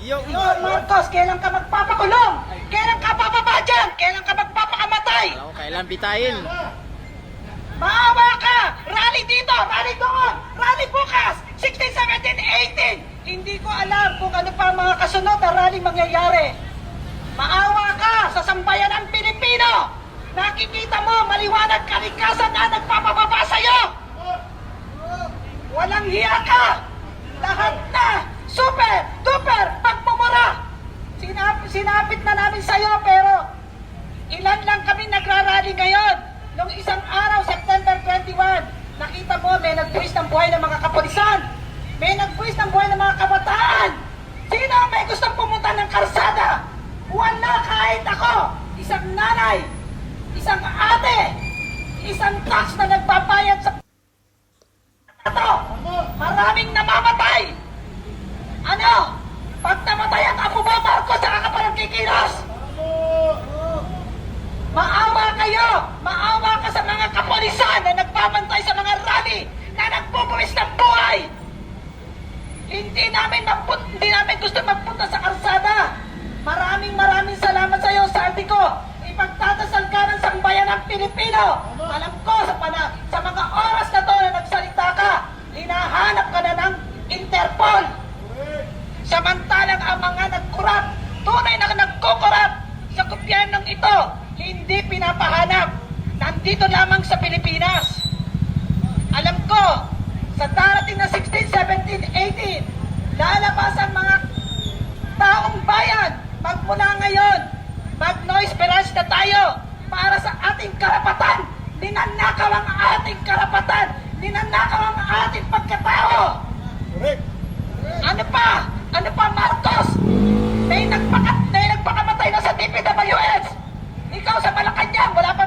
Yo, Marcos, kailan ka magpapakulong? Kailan ka bababa dyan? Kailan ka magpapakamatay? Alam ko, kailan bitayin? Maawa ka! Rally dito! Rally doon! Rally bukas! 16, 17, 18! Hindi ko alam kung ano pa ang mga kasunod na rally mangyayari. Maawa ka sa sambayan ng Pilipino! Nakikita mo, maliwanag kalikasan na nagpapababa sa'yo! Walang hiya ka! Lahat na! Super! Duper! Pagmumura! Sinapit na namin sa'yo pero ilan lang kami nagrarally ngayon. Nung isang araw, September 21, nakita mo may nagbuwis ng buhay ng mga kapulisan. May nagbuwis ng buhay ng mga kabataan. Sino ang may gustong pumunta ng karsada? Wala kahit ako. Isang nanay, isang ate, isang tax na nagbabayad sa ito. Maraming namamatay. Ano? Pag namatay ang apo mo, Marcos, saka ka pa nagkikilos. Maawa kayo! Maawa ka sa mga kapulisan na nagbabantay sa mga rally na nagpupuwis ng buhay! Hindi namin gusto magpunta sa karsada. Maraming salamat sa iyo, sabi ko. Ipagtatasal ka ng sambayan ng Pilipino. Alam ko sa mga oras na to na nagsalita ka, hinahanap ka na ng Interpol. Samantalang ang mga nagkurap, tunay na nagkukurap sa gobyernong ito, hindi pinapahanap. Nandito lamang sa Pilipinas. Alam ko, sa darating na 16, 17, 18, lalabas ang mga taong bayan. Magmula ngayon, mag-noise barrage na tayo para sa ating karapatan. Ninanakaw ang ating karapatan. Ninanakaw ang ating pagkatao. Ano pa? Ano pa, Marcos? May nagpakamatay na sa DPWH. Ikaw sa Malacanang, wala pa